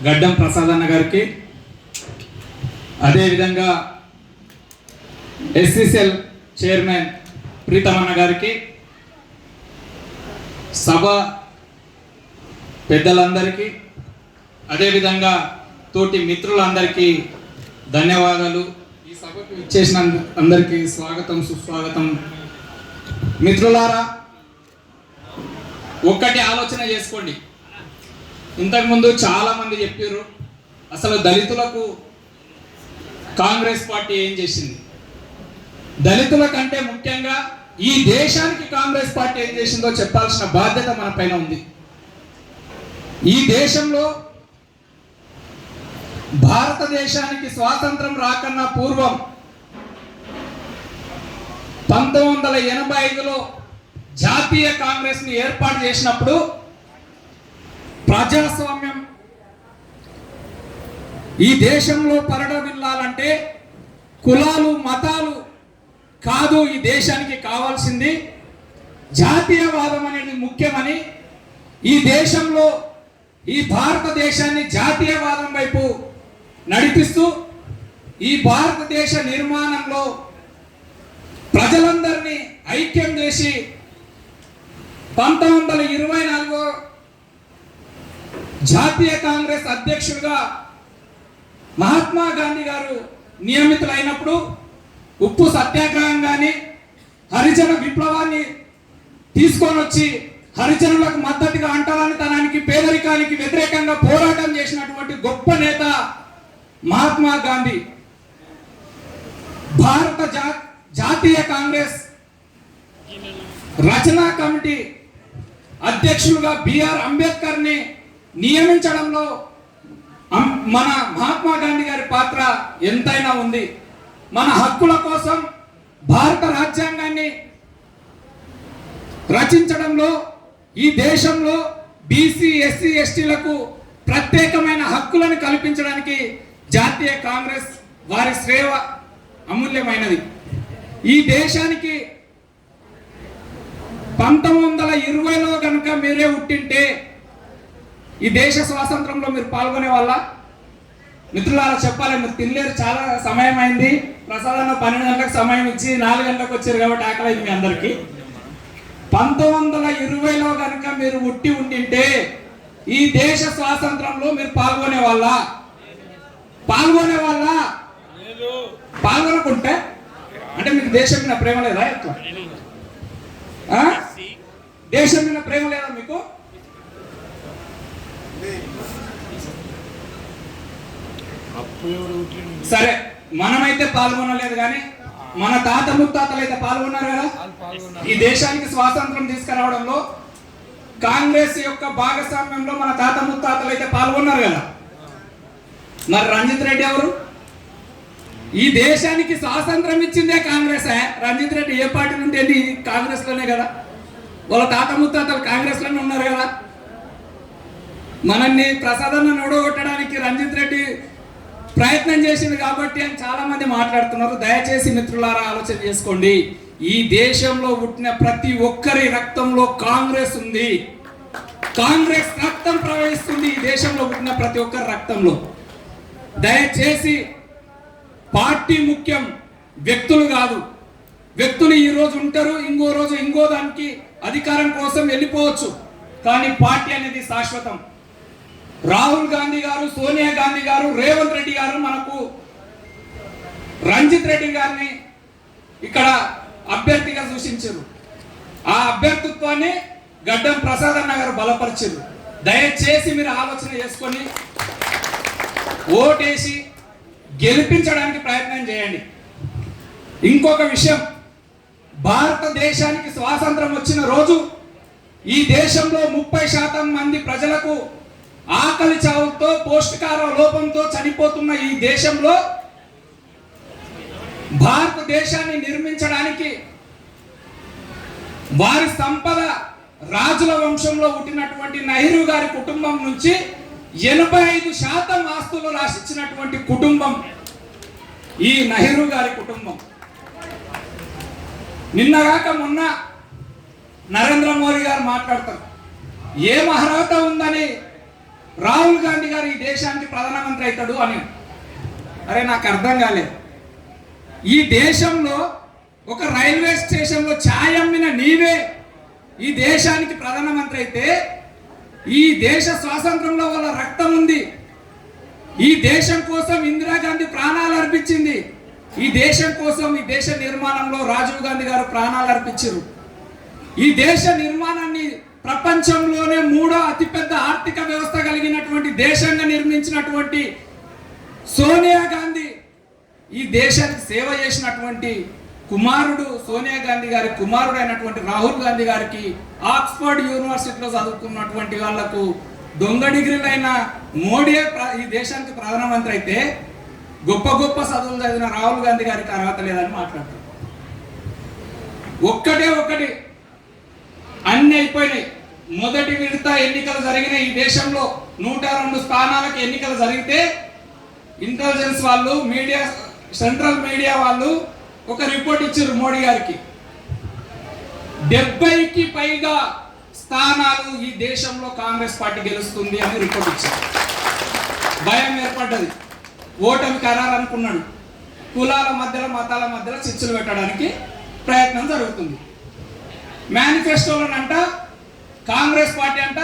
గడ్డం ప్రసాద్ అన్న గారికి, అదేవిధంగా ఎస్సీసీఎల్ చైర్మన్ ప్రీతమన్న గారికి, సభ పెద్దలందరికీ, అదేవిధంగా తోటి మిత్రులందరికీ ధన్యవాదాలు. ఈ సభకు ఇచ్చేసిన అందరికీ స్వాగతం, సుస్వాగతం. మిత్రులారా, ఒక్కటి ఆలోచన చేసుకోండి. ఇంతకుముందు చాలామంది చెప్పారు అసలు దళితులకు కాంగ్రెస్ పార్టీ ఏం చేసింది. దళితుల కంటే ముఖ్యంగా ఈ దేశానికి కాంగ్రెస్ పార్టీ ఏం చేసిందో చెప్పాల్సిన బాధ్యత మన పైన ఉంది. ఈ దేశంలో భారతదేశానికి స్వాతంత్రం రాకన్నా పూర్వం 1985లో జాతీయ కాంగ్రెస్ ని ఏర్పాటు చేసినప్పుడు ప్రజాస్వామ్యం ఈ దేశంలో పరిడవిల్లాలంటే కులాలు మతాలు కాదు, ఈ దేశానికి కావాల్సింది జాతీయవాదం అనేది ముఖ్యమని, ఈ దేశంలో ఈ భారతదేశాన్ని జాతీయవాదం వైపు నడిపిస్తూ ఈ భారతదేశ నిర్మాణంలో ప్రజలందరినీ ఐక్యం చేసి 1924 జాతీయ కాంగ్రెస్ అధ్యక్షుడిగా మహాత్మా గాంధీ గారు నియమితులైనప్పుడు ఉప్పు సత్యాగ్రహం కానీ హరిజన విప్లవాన్ని తీసుకొని వచ్చి హరిజనులకు మద్దతుగా అంటరానితనానికి పేదరికానికి వ్యతిరేకంగా పోరాటం చేసినటువంటి గొప్ప నేత మహాత్మా గాంధీ. భారత జాతీయ కాంగ్రెస్ రచనా కమిటీ అధ్యక్షులుగా బిఆర్ అంబేద్కర్ ని నియమించడంలో మన మహాత్మా గాంధీ గారి పాత్ర ఎంతైనా ఉంది. మన హక్కుల కోసం భారత రాజ్యాంగాన్ని రచించడంలో ఈ దేశంలో బీసీ ఎస్సీ ఎస్టీలకు ప్రత్యేకమైన హక్కులను కల్పించడానికి జాతీయ కాంగ్రెస్ వారి సేవ అమూల్యమైనది. ఈ దేశానికి 1920లో కనుక మీరే పుట్టింటే ఈ దేశ స్వాతంత్రంలో మీరు పాల్గొనే వాళ్ళ? మిత్రులారా చెప్పాలి, మీరు తినలేరు, చాలా సమయం అయింది. ప్రసాదన్న 12 గంటలకు సమయం ఇచ్చి 4 గంటలకు వచ్చారు కాబట్టి ఆకలి మీ అందరికీ. 1920లో కనుక మీరు పుట్టి ఉండింటే ఈ దేశ స్వాతంత్రంలో మీరు పాల్గొనే వాళ్ళ? పాల్గొనకుంటే అంటే మీకు దేశం మీద ప్రేమ లేదా? ఎట్లా దేశం మీద ప్రేమ లేదా మీకు? సరే, మనమైతే పాల్గొనలేదు కానీ మన తాత ముత్తాతలు అయితే పాల్గొన్నారు కదా. ఈ దేశానికి స్వాతంత్రం తీసుకురావడంలో కాంగ్రెస్ యొక్క భాగస్వామ్యంలో మన తాత ముత్తాతలు అయితే పాల్గొన్నారు కదా. మరి రంజిత్ రెడ్డి ఎవరు? ఈ దేశానికి స్వాతంత్రం ఇచ్చిందే కాంగ్రెస్. రంజిత్ రెడ్డి ఏ పార్టీ నుండి? కాంగ్రెస్ లోనే కదా. వాళ్ళ తాత ముత్తాతలు కాంగ్రెస్ లోనే ఉన్నారు కదా. మనల్ని ప్రసాదాన్ని ఓడగొట్టడానికి రంజిత్ రెడ్డి ప్రయత్నం చేసింది కాబట్టి అని చాలా మంది మాట్లాడుతున్నారు. దయచేసి మిత్రులారా ఆలోచన చేసుకోండి. ఈ దేశంలో పుట్టిన ప్రతి ఒక్కరి రక్తంలో కాంగ్రెస్ ఉంది. కాంగ్రెస్ రక్తం ప్రవహిస్తుంది ఈ దేశంలో పుట్టిన ప్రతి ఒక్కరి రక్తంలో. దయచేసి పార్టీ ముఖ్యం, వ్యక్తులు కాదు. వ్యక్తులు ఈ రోజు ఉంటారు, ఇంకో రోజు ఇంకో దానికి అధికారం కోసం వెళ్ళిపోవచ్చు, కానీ పార్టీ అనేది శాశ్వతం. రాహుల్ గాంధీ గారు, సోనియా గాంధీ గారు, రేవంత్ రెడ్డి గారు మనకు రంజిత్ రెడ్డి గారిని ఇక్కడ అభ్యర్థిగా సూచించారు. ఆ అభ్యర్థిత్వాన్ని గడ్డం ప్రసాద్ అన్న గారు బలపరిచారు. దయచేసి మీరు ఆలోచన చేసుకొని ఓటేసి గెలిపించడానికి ప్రయత్నం చేయండి. ఇంకొక విషయం, భారతదేశానికి స్వాతంత్రం వచ్చిన రోజు ఈ దేశంలో 30% మంది ప్రజలకు ఆకలి చావుతో పౌష్టికాహార లోపంతో చనిపోతున్న ఈ దేశంలో భారతదేశాన్ని నిర్మించడానికి వారి సంపద రాజుల వంశంలో పుట్టినటువంటి నెహ్రూ గారి కుటుంబం నుంచి 85% ఆస్తులు రాసిచ్చినటువంటి కుటుంబం ఈ నెహ్రూ గారి కుటుంబం. నిన్నగాక మొన్న నరేంద్ర మోదీ గారు మాట్లాడతారు, ఏం అర్హత ఉందని రాహుల్ గాంధీ గారు ఈ దేశానికి ప్రధానమంత్రి అవుతాడు అని. అరే నాకు అర్థం కాలేదు. ఈ దేశంలో ఒక రైల్వే స్టేషన్లో ఛాయ్ అమ్మిన నీవే ఈ దేశానికి ప్రధానమంత్రి అయితే, ఈ దేశ స్వాతంత్రంలో వాళ్ళ రక్తం ఉంది. ఈ దేశం కోసం ఇందిరాగాంధీ ప్రాణాలు అర్పించింది. ఈ దేశం కోసం, ఈ దేశ నిర్మాణంలో రాజీవ్ గాంధీ గారు ప్రాణాలు అర్పించారు. ఈ దేశ నిర్మాణాన్ని ప్రపంచంలోనే 3వ అతిపెద్ద ఆర్థిక వ్యవస్థ కలిగినటువంటి దేశంగా నిర్మించినటువంటి సోనియా గాంధీ, ఈ దేశానికి సేవ చేసినటువంటి కుమారుడు, సోనియా గాంధీ గారి కుమారుడు అయినటువంటి రాహుల్ గాంధీ గారికి ఆక్స్ఫర్డ్ యూనివర్సిటీలో చదువుకున్నటువంటి వాళ్లకు దొంగ డిగ్రీలైన మోడీయే ఈ దేశానికి ప్రధానమంత్రి అయితే, గొప్ప గొప్ప చదువులు చదివిన రాహుల్ గాంధీ గారికి అర్హత లేదని మాట్లాడతారు. ఒకటి అన్ని అయిపోయినాయి. మొదటి విడత ఎన్నికలు జరిగిన ఈ దేశంలో 102 స్థానాలకు ఎన్నికలు జరిగితే ఇంటెలిజెన్స్ వాళ్ళు, మీడియా, సెంట్రల్ మీడియా వాళ్ళు ఒక రిపోర్ట్ ఇచ్చారు మోడీ గారికి. 70కి పైగా స్థానాలు ఈ దేశంలో కాంగ్రెస్ పార్టీ గెలుస్తుంది అని రిపోర్ట్ ఇచ్చారు. భయం ఏర్పడ్డది. ఓటమి ఖరారు అనుకున్నాడు. కులాల మధ్యలో, మతాల మధ్యలో చిచ్చులు పెట్టడానికి ప్రయత్నం జరుగుతుంది. మేనిఫెస్టోలోనంట కాంగ్రెస్ పార్టీ అంట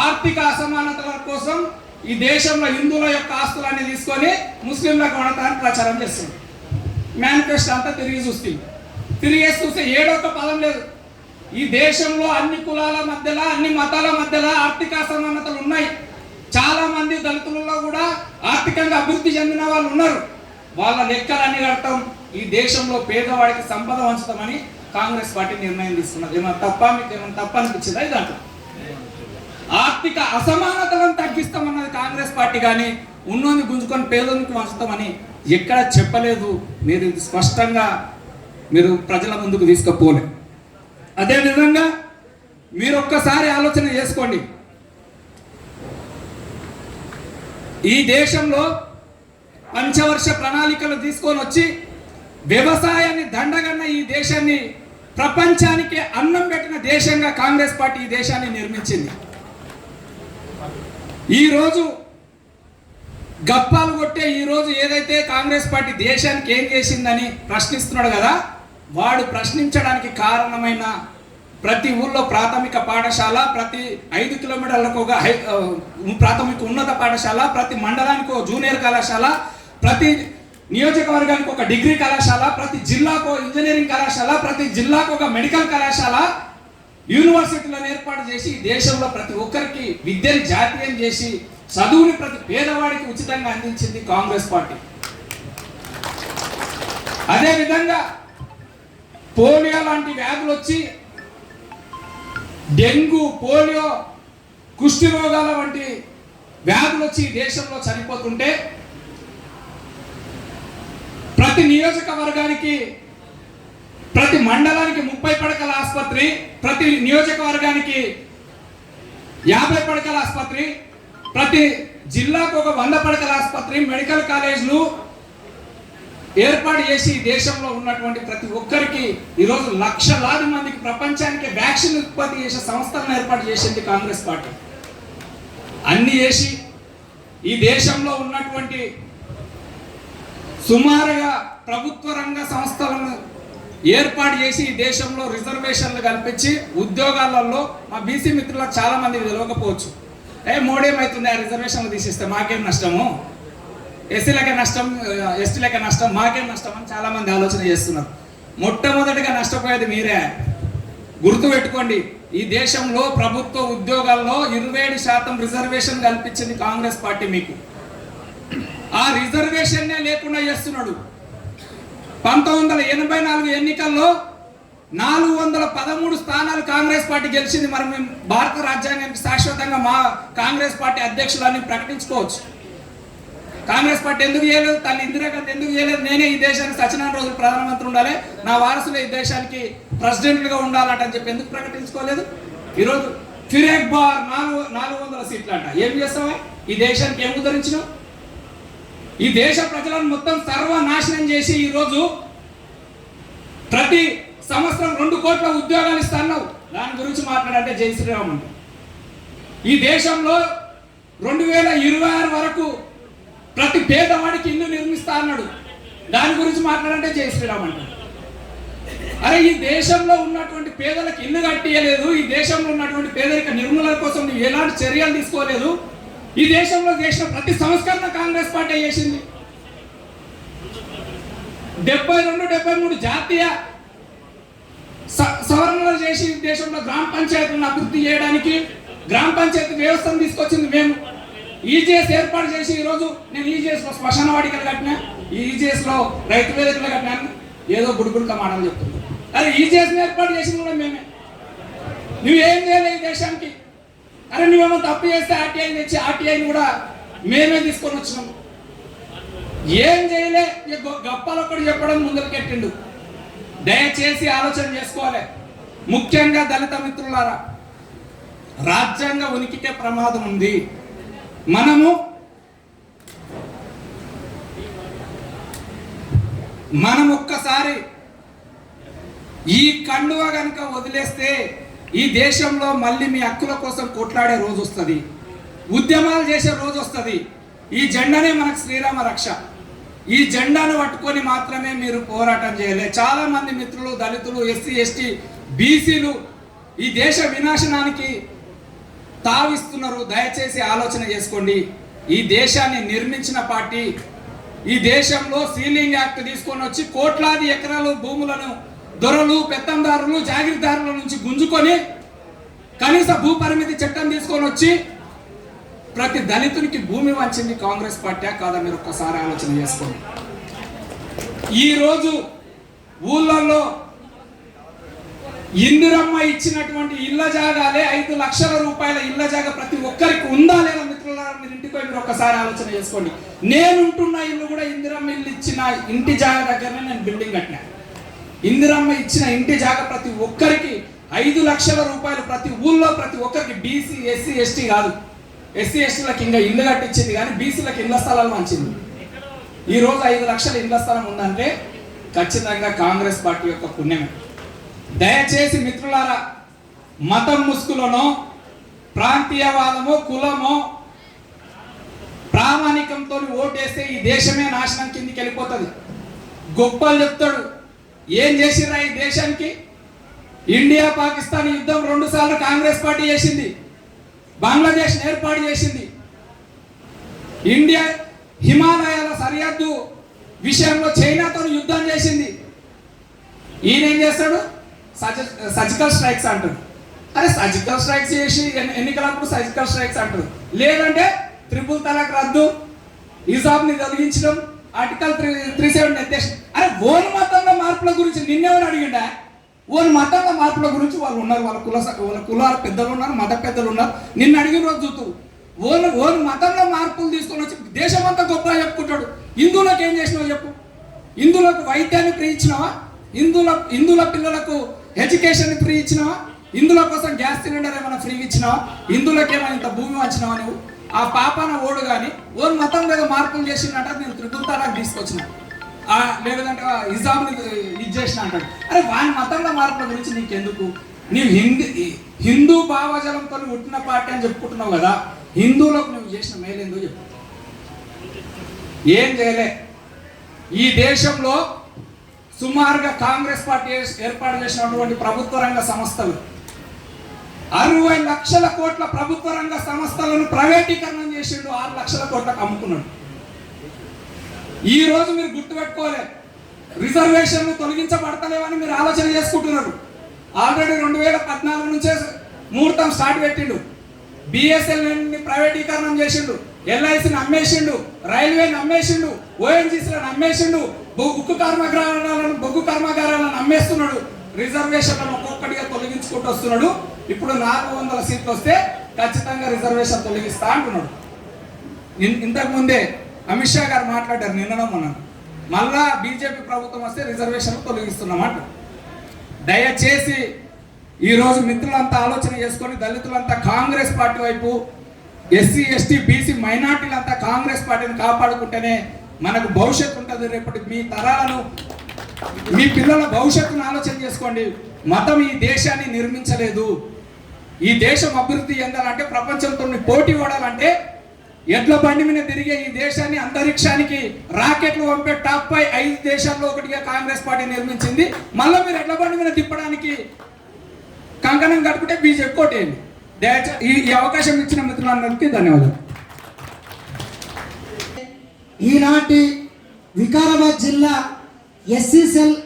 ఆర్థిక అసమానతల కోసం ఈ దేశంలో హిందువుల యొక్క ఆస్తులన్నీ తీసుకొని ముస్లింలకు కొడతారని ప్రచారం చేస్తుంది. మేనిఫెస్టో అంతా తిరిగేసి చూస్తే ఏడొక్క పదం లేదు. ఈ దేశంలో అన్ని కులాల మధ్యలో, అన్ని మతాల మధ్యలో ఆర్థిక అసమానతలు ఉన్నాయి. చాలా మంది దళితులలో కూడా ఆర్థికంగా అభివృద్ధి చెందిన వాళ్ళు ఉన్నారు. వాళ్ళ లెక్కలన్నీ కడతాం, ఈ దేశంలో పేదవాడికి సంపద వంచుతామని కాంగ్రెస్ పార్టీ నిర్ణయం తీసుకున్నది. ఏమన్నా తప్ప, మీకు ఏమన్నా తప్ప అనిపించిందా? ఇదంతా ఆర్థిక అసమానతలను తగ్గిస్తామన్నది కాంగ్రెస్ పార్టీ, కానీ ఉన్నోని గుంజుకొని పేదోనికి వంచుతామని ఎక్కడ చెప్పలేదు. మీరు ఇది స్పష్టంగా మీరు ప్రజల ముందుకు తీసుకుపోలే. అదేవిధంగా మీరు ఒక్కసారి ఆలోచన చేసుకోండి. ఈ దేశంలో పంచవర్ష ప్రణాళికలు తీసుకొని వచ్చి వ్యవసాయాన్ని దండగన్న ఈ దేశాన్ని ప్రపంచానికి అన్నం పెట్టిన దేశంగా కాంగ్రెస్ పార్టీ ఈ దేశాన్ని నిర్మించింది. ఈరోజు గప్పాలు కొట్టే ఈరోజు ఏదైతే కాంగ్రెస్ పార్టీ దేశానికి ఏం చేసిందని ప్రశ్నిస్తున్నాడు కదా, వాడు ప్రశ్నించడానికి కారణమైన ప్రతి ఊళ్ళో ప్రాథమిక పాఠశాల, ప్రతి 5 కిలోమీటర్లకు ఒక ప్రాథమిక ఉన్నత పాఠశాల, ప్రతి మండలానికి ఒక జూనియర్ కళాశాల, ప్రతి నియోజకవర్గానికి ఒక డిగ్రీ కళాశాల, ప్రతి జిల్లాకు ఇంజనీరింగ్ కళాశాల, ప్రతి జిల్లాకు ఒక మెడికల్ కళాశాల, యూనివర్సిటీలను ఏర్పాటు చేసి దేశంలో ప్రతి ఒక్కరికి విద్యను జాతీయం చేసి చదువుని ప్రతి పేదవాడికి ఉచితంగా అందించింది కాంగ్రెస్ పార్టీ. అదేవిధంగా పోలియో లాంటి వ్యాధులు వచ్చి డెంగ్యూ, పోలియో, కుష్టి రోగాల వంటి వ్యాధులు వచ్చి దేశంలో చనిపోతుంటే ప్రతి నియోజకవర్గానికి, ప్రతి మండలానికి 30 పడకల ఆసుపత్రి, ప్రతి నియోజకవర్గానికి 50 పడకల ఆసుపత్రి, ప్రతి జిల్లాకు ఒక 100 పడకల ఆసుపత్రి, మెడికల్ కాలేజీలు ఏర్పాటు చేసి దేశంలో ఉన్నటువంటి ప్రతి ఒక్కరికి ఈరోజు లక్షలాది మందికి ప్రపంచానికి వ్యాక్సిన్ ఉత్పత్తి చేసే సంస్థలను ఏర్పాటు చేసింది కాంగ్రెస్ పార్టీ. అన్ని చేసి ఈ దేశంలో ఉన్నటువంటి సుమారుగా ప్రభుత్వ రంగ సంస్థలను ఏర్పాటు చేసి ఈ దేశంలో రిజర్వేషన్లు కల్పించి ఉద్యోగాలలో మా బీసీ మిత్రులకు చాలా మందికి తెలియకపోవచ్చు. మోడీ ఏమవుతుంది, ఆ రిజర్వేషన్లు తీసేస్తే మాకేం నష్టము, ఎస్సీలకే నష్టం, ఎస్టీలకే నష్టం, మాకేం నష్టం అని చాలా మంది ఆలోచన చేస్తున్నారు. మొట్టమొదటిగా నష్టపోయేది మీరే. గుర్తుపెట్టుకోండి, ఈ దేశంలో ప్రభుత్వ ఉద్యోగాల్లో 27% రిజర్వేషన్ కల్పించింది కాంగ్రెస్ పార్టీ. మీకు ఆ రిజర్వేషన్నే లేకుండా చేస్తున్నాడు. 1984 ఎన్నికల్లో 413 స్థానాలు కాంగ్రెస్ పార్టీ గెలిచింది. మరి మేము భారత రాజ్యాంగానికి శాశ్వతంగా మా కాంగ్రెస్ పార్టీ అధ్యక్షులని ప్రకటించుకోవచ్చు. కాంగ్రెస్ పార్టీ ఎందుకు చేయలేదు? తల్లి ఇందిరాగాంధీ ఎందుకు చేయలేదు? నేనే ఈ దేశానికి సత్యనారాయణ రోజులు ప్రధానమంత్రి ఉండాలి, నా వారసులు ఈ దేశానికి ప్రెసిడెంట్గా ఉండాలంట అని చెప్పి ఎందుకు ప్రకటించుకోలేదు? ఈరోజు ఫిర్ ఎక్ బార్ 400 సీట్లు అంట. ఏం చేస్తావా? ఈ దేశానికి ఏం ఉద్ధరించినావు? ఈ దేశ ప్రజలను మొత్తం సర్వనాశనం చేసి ఈరోజు ప్రతి సంవత్సరం 2 కోట్ల ఉద్యోగాలు ఇస్తాన్నావు. దాని గురించి మాట్లాడంటే జై శ్రీరామ్ అంట. ఈ దేశంలో 2026 వరకు ప్రతి పేదవాడికి ఇల్లు నిర్మిస్తా అన్నాడు. దాని గురించి మాట్లాడంటే జై శ్రీరామ్ అంటాడు. అరే ఈ దేశంలో ఉన్నటువంటి పేదలకు ఇల్లు కట్టియలేదు, ఈ దేశంలో ఉన్నటువంటి పేదరిక నిర్మూలన కోసం నువ్వు ఎలాంటి చర్యలు తీసుకోలేదు. ఈ దేశంలో చేసిన ప్రతి సంస్కరణ కాంగ్రెస్ పార్టీ చేసింది. 72-73 జాతీయ సవరణలు చేసి దేశంలో గ్రామ పంచాయతీలను అభివృద్ధి చేయడానికి గ్రామ పంచాయతీ వ్యవస్థను తీసుకొచ్చింది మేము. ఈజీఎస్ ఏర్పాటు చేసి ఈరోజు నేను ఈజీఎస్లో శ్మశాన వాటికలు కట్టినా, ఈజీఎస్లో రైతు వేదికలు కట్టినాను, ఏదో బుడుబుడుక మాటలు చెప్తున్నాను. అరే ఈజీఎస్ని ఏర్పాటు చేసింది కూడా మేమే. నువ్వేం చేయలేదు ఈ దేశానికి. అరే నువ్వేమో తప్పు చేస్తే ఆర్టీఐ తెచ్చి ఆర్టీఐని కూడా మేమే తీసుకొని వచ్చినాము. ఏం చేయలే, గప్పాలు ఒక్కడు చెప్పడం ముందరికెట్టిండు. దయచేసి ఆలోచన చేసుకోవాలి. ముఖ్యంగా దళిత మిత్రులారా, రాజ్యాంగ ఉనికికే ప్రమాదం ఉంది. మనం ఒక్కసారి ఈ కండువ కనుక వదిలేస్తే ఈ దేశంలో మళ్ళీ మీ హక్కుల కోసం కొట్లాడే రోజు వస్తుంది, ఉద్యమాలు చేసే రోజు వస్తుంది. ఈ జెండానే మనకు శ్రీరామ రక్ష. ఈ జెండాను పట్టుకొని మాత్రమే మీరు పోరాటం చేయాలి. చాలా మంది మిత్రులు దళితులు, ఎస్సీ ఎస్టీ బీసీలు ఈ దేశ వినాశనానికి తావిస్తున్నారు. దయచేసి ఆలోచన చేసుకోండి. ఈ దేశాన్ని నిర్మించిన పార్టీ, ఈ దేశంలో సీలింగ్ యాక్ట్ తీసుకొని వచ్చి కోట్లాది ఎకరాలు భూములను దొరలు, పెత్తందారులు, జాగీర్దారుల నుంచి గుంజుకొని కనీస భూ పరిమితి చట్టం తీసుకొని వచ్చి ప్రతి దళితునికి భూమి వంచింది కాంగ్రెస్ పార్టీ కాదా? మీరు ఒక్కసారి ఆలోచన చేసుకోండి. ఈరోజు ఊళ్ళల్లో ఇందిరమ్మ ఇచ్చినటువంటి ఇళ్ల జాగాలే 5 లక్షల రూపాయల ఇళ్ల జాగా ప్రతి ఒక్కరికి ఉందా లేదా మిత్రులారా? మీరు ఇంటికి పోయి మీరు ఒక్కసారి ఆలోచన చేసుకోండి. నేనుంటున్న ఇల్లు కూడా ఇందిరమ్మ ఇల్లు ఇచ్చిన ఇంటి జాగా దగ్గరనే నేను బిల్డింగ్ కట్టినా. ఇందిరమ్మ ఇచ్చిన ఇంటి జాగా ప్రతి ఒక్కరికి 5 లక్షల రూపాయలు ప్రతి ఊళ్ళో ప్రతి ఒక్కరికి. బీసీ, ఎస్సీ, ఎస్టీ కాదు. ఎస్సీ ఎస్టీలకు ఇంకా ఇల్లు కట్టించింది కానీ బీసీలకు ఇళ్ల స్థలాలు మంచింది. ఈరోజు 5 లక్షల ఇళ్ల స్థలం ఉందంటే ఖచ్చితంగా కాంగ్రెస్ పార్టీ యొక్క పుణ్యమే. దయచేసి మిత్రులారా, మతం ముసుగులోనో ప్రాంతీయవాదమో కులమో ప్రామాణికంతో ఓటేస్తే ఈ దేశమే నాశనం కిందికి వెళ్ళిపోతుంది. గొప్పలు చెప్తాడు. ఏం చేసిరా ఈ దేశానికి? ఇండియా పాకిస్తాన్ యుద్ధం 2 సార్లు కాంగ్రెస్ పార్టీ చేసింది. బంగ్లాదేశ్ ఏర్పాటు చేసింది. ఇండియా హిమాలయాల సరిహద్దు విషయంలో చైనాతో యుద్ధం చేసింది. ఈయన ఏం చేస్తాడు? సర్జికల్ స్ట్రైక్స్ అంటారు. అరే సర్జికల్ స్ట్రైక్స్ చేసి ఎన్నికలప్పుడు సర్జికల్ స్ట్రైక్స్ అంటారు. లేదంటే ట్రిపుల్ తలాక్ రద్దు, హిజాబ్ని తొలగించడం, ఆర్టికల్ 370 ఎత్తేసి. అరే ఓన్ మతంలో మార్పుల గురించి నిన్నెవరు అడిగిండా? ఓన్ మతంలో మార్పుల గురించి వాళ్ళు ఉన్నారు, వాళ్ళ కులాల పెద్దలు ఉన్నారు, మత పెద్దలు ఉన్నారు. నిన్ను అడిగిన రోజు చూస్తూ ఓన్ మతంలో మార్పులు తీసుకొని వచ్చి దేశమంతా గొప్పగా చెప్పుకుంటాడు. హిందువులకు ఏం చేసినావు చెప్పు? హిందువులకు వైద్యాన్ని ఫ్రీ ఇచ్చినావా? హిందువుల పిల్లలకు ఎడ్యుకేషన్ ఫ్రీ ఇచ్చినావా? హిందువుల కోసం గ్యాస్ సిలిండర్ ఏమైనా ఫ్రీ ఇచ్చినావా? హిందువులకు ఏమైనా ఇంత భూమి వంచినావా నువ్వు? ఆ పాపన ఓడు కానీ ఓన్ మతం మీద మార్పులు చేసినట్ట నేను త్రిపుల్ తలాక్ తీసుకొచ్చిన, లేదంటే హిజాబ్ని ఇది చేసిన అంటాడు. అరే వాని మతంలో మార్పుల గురించి నీకెందుకు? నీవు హిందూ భావజలంతో పుట్టిన పార్టీ అని చెప్పుకుంటున్నావు కదా, హిందువులకు నువ్వు చేసిన మేలేందో చెప్పు. ఏం చేయలే. ఈ దేశంలో సుమారుగా కాంగ్రెస్ పార్టీ ఏర్పాటు చేసినటువంటి ప్రభుత్వ రంగ సంస్థలు 60 లక్షల కోట్ల ప్రభుత్వ రంగ సంస్థలను ప్రైవేటీకరణం చేసిండు. 6 లక్షల కోట్లకు అమ్ముకున్నాడు. ఈ రోజు మీరు గుర్తుపెట్టుకోవాలి, రిజర్వేషన్లు తొలగించబడతలేవని మీరు ఆలోచన చేసుకుంటున్నారు. ఆల్రెడీ 2014 నుంచే ముహూర్తం స్టార్ట్ పెట్టిండు. బిఎస్ఎన్ఎల్ని ప్రైవేటీకరణం చేసిండు, ఎల్ఐసిని అమ్మేసిండు, రైల్వేని అమ్మేసిండు, ఓఎన్జీసీలను అమ్మేసిండు, బొగ్గు కర్మాగారాలను అమ్మేస్తున్నాడు. రిజర్వేషన్లను ఒక్కొక్కటిగా తొలగించుకుంటూ వస్తున్నాడు. ఇప్పుడు 400 సీట్లు వస్తే ఖచ్చితంగా రిజర్వేషన్ తొలగిస్తా అంటున్నాడు. ఇంతకు ముందే అమిత్ షా గారు మాట్లాడారు నిన్న మొన్న, మళ్ళా బీజేపీ ప్రభుత్వం వస్తే రిజర్వేషన్ తొలగిస్తున్నామంట. దయచేసి ఈరోజు మిత్రులంతా ఆలోచన చేసుకొని దళితులంతా కాంగ్రెస్ పార్టీ వైపు, ఎస్సీ ఎస్టీ బీసీ మైనార్టీలంతా కాంగ్రెస్ పార్టీని కాపాడుకుంటేనే మనకు భవిష్యత్తు ఉంటుంది. రేపటి మీ తరాలను, మీ పిల్లల భవిష్యత్తును ఆలోచన చేసుకోండి. మతం ఈ దేశాన్ని నిర్మించలేదు. ఈ దేశం అభివృద్ధి చెందాలంటే, ప్రపంచంతో పోటీ పడాలంటే, ఎడ్ల బండి మీద తిరిగే ఈ దేశాన్ని అంతరిక్షానికి రాకెట్లు పంపే టాప్ 5 దేశాల్లో ఒకటిగా కాంగ్రెస్ పార్టీ నిర్మించింది. మళ్ళీ మీరు ఎడ్ల బండి మీద తిప్పడానికి కంకణం కట్టుకుంటే బీజేపీ కోటేయండి. ఈ అవకాశం ఇచ్చిన మిత్రులందరికీ ధన్యవాదాలు. ఈనాటి వికారాబాద్ జిల్లా ఎస్సీ సెల్